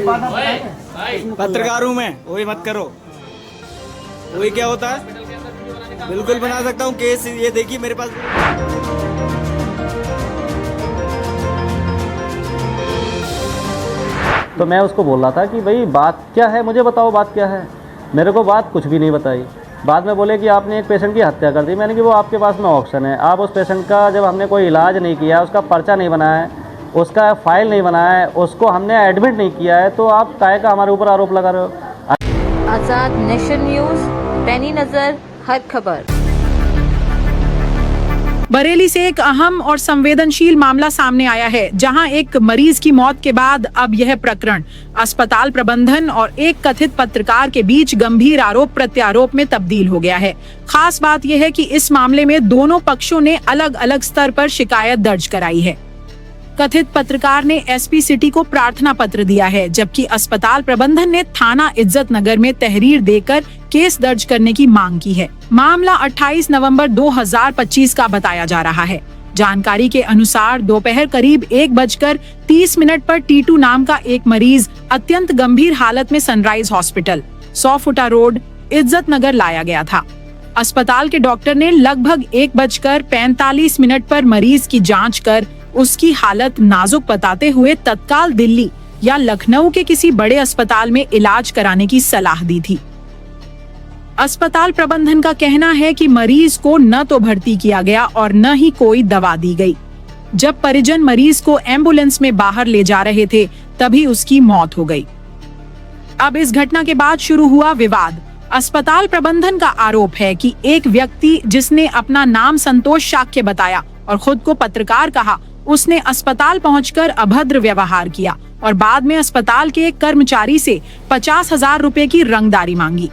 पत्रकार हूँ मैं, वही मत करो। वही क्या होता है? बिल्कुल बना सकता हूँ केस, ये देखिए मेरे पास। तो मैं उसको बोल रहा था कि भाई बात क्या है, मुझे बताओ बात क्या है। मेरे को बात कुछ भी नहीं बताई। बाद में बोले कि आपने एक पेशेंट की हत्या कर दी। मैंने कि वो आपके पास में ऑप्शन है, आप उस पेशेंट का जब हमने कोई इलाज नहीं किया, उसका पर्चा नहीं बनाया है, उसका फाइल नहीं बनाया है, उसको हमने एडमिट नहीं किया है, तो आप काहे का हमारे ऊपर आरोप लगा रहे हो। आजाद नेशन न्यूज़, पैनी नजर हर खबर। बरेली से एक अहम और संवेदनशील मामला सामने आया है, जहां एक मरीज की मौत के बाद अब यह प्रकरण अस्पताल प्रबंधन और एक कथित पत्रकार के बीच गंभीर आरोप प्रत्यारोप में तब्दील हो गया है। खास बात यह है कि इस मामले में दोनों पक्षों ने अलग अलग स्तर पर शिकायत दर्ज कराई है। कथित पत्रकार ने एसपी सिटी को प्रार्थना पत्र दिया है, जबकि अस्पताल प्रबंधन ने थाना इज्जत नगर में तहरीर देकर केस दर्ज करने की मांग की है। मामला 28 नवंबर 2025 का बताया जा रहा है। जानकारी के अनुसार दोपहर करीब 1:30 पर टीटू नाम का एक मरीज अत्यंत गंभीर हालत में सनराइज हॉस्पिटल 100 फुटा रोड इज्जत नगर लाया गया था। अस्पताल के डॉक्टर ने लगभग 1:45 पर मरीज की जांच कर उसकी हालत नाजुक बताते हुए तत्काल दिल्ली या लखनऊ के किसी बड़े अस्पताल में इलाज कराने की सलाह दी थी। अस्पताल प्रबंधन का कहना है कि मरीज को न तो भर्ती किया गया और न ही कोई दवा दी गई। जब परिजन मरीज को एम्बुलेंस में बाहर ले जा रहे थे, तभी उसकी मौत हो गई। अब इस घटना के बाद शुरू हुआ विवाद। अस्पताल प्रबंधन का आरोप है कि एक व्यक्ति जिसने अपना नाम संतोष शाक्य बताया और खुद को पत्रकार कहा, उसने अस्पताल पहुंचकर अभद्र व्यवहार किया और बाद में अस्पताल के एक कर्मचारी से 50,000 रुपए की रंगदारी मांगी।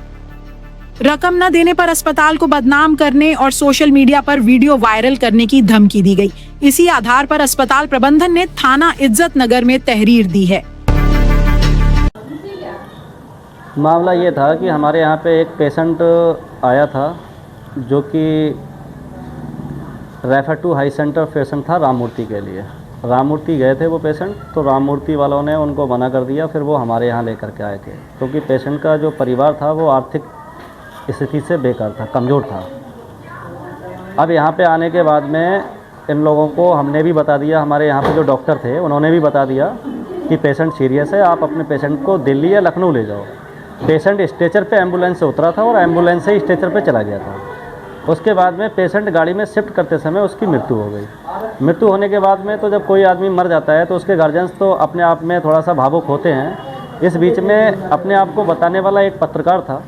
रकम न देने पर अस्पताल को बदनाम करने और सोशल मीडिया पर वीडियो वायरल करने की धमकी दी गई। इसी आधार पर अस्पताल प्रबंधन ने थाना इज्जत नगर में तहरीर दी है। मामला ये था कि हमारे यहाँ पे एक पेशेंट आया था जो कि refer to high centre patient था राममूर्ति के लिए। राममूर्ति गए थे वो पेशेंट, तो राममूर्ति वालों ने उनको मना कर दिया। फिर वो हमारे यहाँ लेकर के आए थे, क्योंकि पेशेंट का जो परिवार था वो आर्थिक स्थिति से बेकार था, कमज़ोर था। अब यहाँ पे आने के बाद में इन लोगों को हमने भी बता दिया, हमारे यहाँ पे जो डॉक्टर थे उन्होंने भी बता दिया कि पेशेंट सीरियस है, आप अपने पेशेंट को दिल्ली या लखनऊ ले जाओ। पेशेंट स्ट्रेचर पे एम्बुलेंस से उतरा था और एम्बुलेंस से ही स्ट्रेचर पे चला गया था। उसके बाद में पेशेंट गाड़ी में शिफ्ट करते समय उसकी मृत्यु हो गई। मृत्यु होने के बाद में तो जब कोई आदमी मर जाता है तो उसके गार्जियंस तो अपने आप में थोड़ा सा भावुक होते हैं। इस बीच में अपने आप को बताने वाला एक पत्रकार था,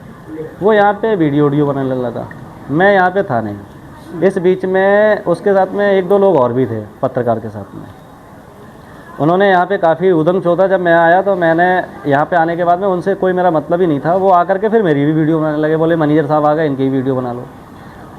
वो यहाँ पे वीडियो बनाने लगा। मैं यहाँ पे था नहीं। इस बीच में उसके साथ में 1-2 लोग और भी थे पत्रकार के साथ में। उन्होंने यहाँ पे काफ़ी उधम चौथा। जब मैं आया तो मैंने यहाँ पे आने के बाद में उनसे कोई मेरा मतलब ही नहीं था। वो आकर के फिर मेरी भी वीडियो बनाने लगे, बोले मैनेजर साहब आ गए, इनकी वीडियो बना लो।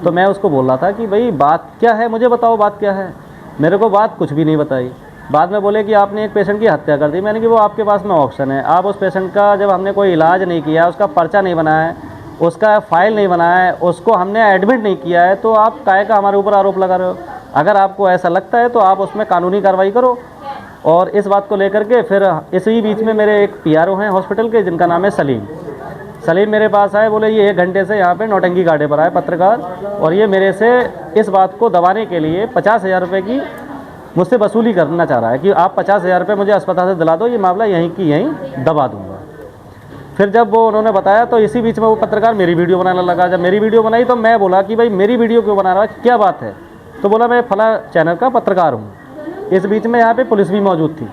तो मैं उसको बोल रहा था कि भाई बात क्या है, मुझे बताओ बात क्या है। मेरे को बात कुछ भी नहीं बताई। बाद में बोले कि आपने एक पेशेंट की हत्या कर दी। मैंने कि वो आपके पास में ऑप्शन है, आप उस पेशेंट का जब हमने कोई इलाज नहीं किया, उसका पर्चा नहीं बनाया है, उसका फाइल नहीं बनाया है, उसको हमने एडमिट नहीं किया है, तो आप काहे का हमारे ऊपर आरोप लगा रहे हो। अगर आपको ऐसा लगता है तो आप उसमें कानूनी कार्रवाई करो। और इस बात को लेकर के फिर इसी बीच में मेरे एक पीआरओ हैं हॉस्पिटल के, जिनका नाम है सलीम। सलीम मेरे पास आए, बोले ये 1 घंटे से यहाँ पे नौटंकी काटे पर आए पत्रकार, और ये मेरे से इस बात को दबाने के लिए 50,000 रुपये की मुझसे वसूली करना चाह रहा है कि आप 50,000 रुपये मुझे अस्पताल से दिला दो, ये मामला यहीं की यहीं दबा दूँगा। फिर जब वो उन्होंने बताया तो इसी बीच में वो पत्रकार मेरी वीडियो बनाने लगा। जब मेरी वीडियो बनाई तो मैं बोला कि भाई मेरी वीडियो क्यों बना रहा है, क्या बात है। तो बोला मैं फला चैनल का पत्रकार हूँ। इस बीच में यहाँ पे पुलिस भी मौजूद थी।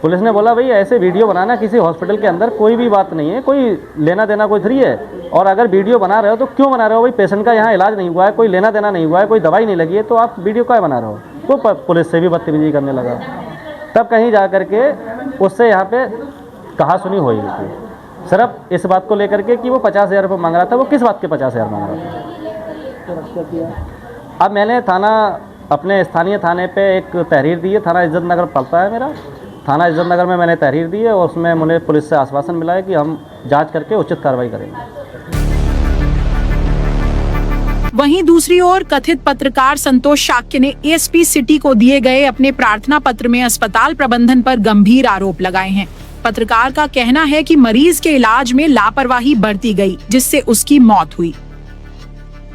पुलिस ने बोला भाई ऐसे वीडियो बनाना किसी हॉस्पिटल के अंदर कोई भी बात नहीं है, कोई लेना देना कोई थ्री है, और अगर वीडियो बना रहे हो तो क्यों बना रहे हो भाई, पेशेंट का यहाँ इलाज नहीं हुआ है, कोई लेना देना नहीं हुआ है, कोई दवाई नहीं लगी है, तो आप वीडियो क्या बना रहे हो। तो पुलिस से भी बदतमीजी करने लगा। तब कहीं जा करके उससे यहाँ पे कहा सुनी हुई थी, सिर्फ इस बात को लेकर के कि वो 50,000 रुपये मांग रहा था। वो किस बात के 50,000 मांग रहा था। अब मैंने अपने स्थानीय थाने पे एक तहरीर दी है, थाना इज्जत नगर पड़ता है मेरा। थाना इज्जत नगर में मैंने तहरीर दी है और उसमें मुझे पुलिस से आश्वासन मिला है कि हम जांच करके उचित कार्रवाई करेंगे। वहीं दूसरी ओर कथित पत्रकार संतोष शाक्य ने एसपी सिटी को दिए गए अपने प्रार्थना पत्र में अस्पताल प्रबंधन पर गंभीर आरोप लगाए हैं। पत्रकार का कहना है कि मरीज के इलाज में लापरवाही बरती गई, जिससे उसकी मौत हुई।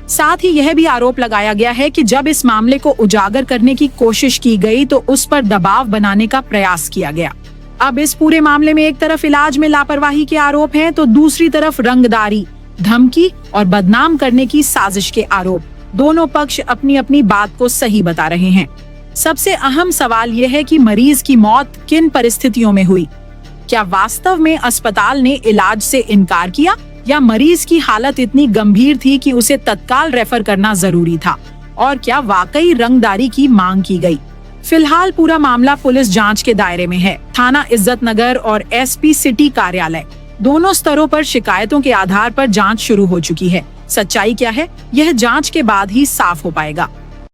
साथ ही यह भी आरोप लगाया गया है कि जब इस मामले को उजागर करने की कोशिश की गई तो उस पर दबाव बनाने का प्रयास किया गया। अब इस पूरे मामले में एक तरफ इलाज में लापरवाही के आरोप हैं, तो दूसरी तरफ रंगदारी, धमकी और बदनाम करने की साजिश के आरोप। दोनों पक्ष अपनी अपनी बात को सही बता रहे हैं। सबसे अहम सवाल यह है कि मरीज की मौत किन परिस्थितियों में हुई। क्या वास्तव में अस्पताल ने इलाज से इनकार किया, या मरीज की हालत इतनी गंभीर थी कि उसे तत्काल रेफर करना जरूरी था, और क्या वाकई रंगदारी की मांग की गई। फिलहाल पूरा मामला पुलिस जांच के दायरे में है। थाना इज्जत नगर और एसपी सिटी कार्यालय दोनों स्तरों पर शिकायतों के आधार पर जांच शुरू हो चुकी है। सच्चाई क्या है, यह जांच के बाद ही साफ हो पाएगा।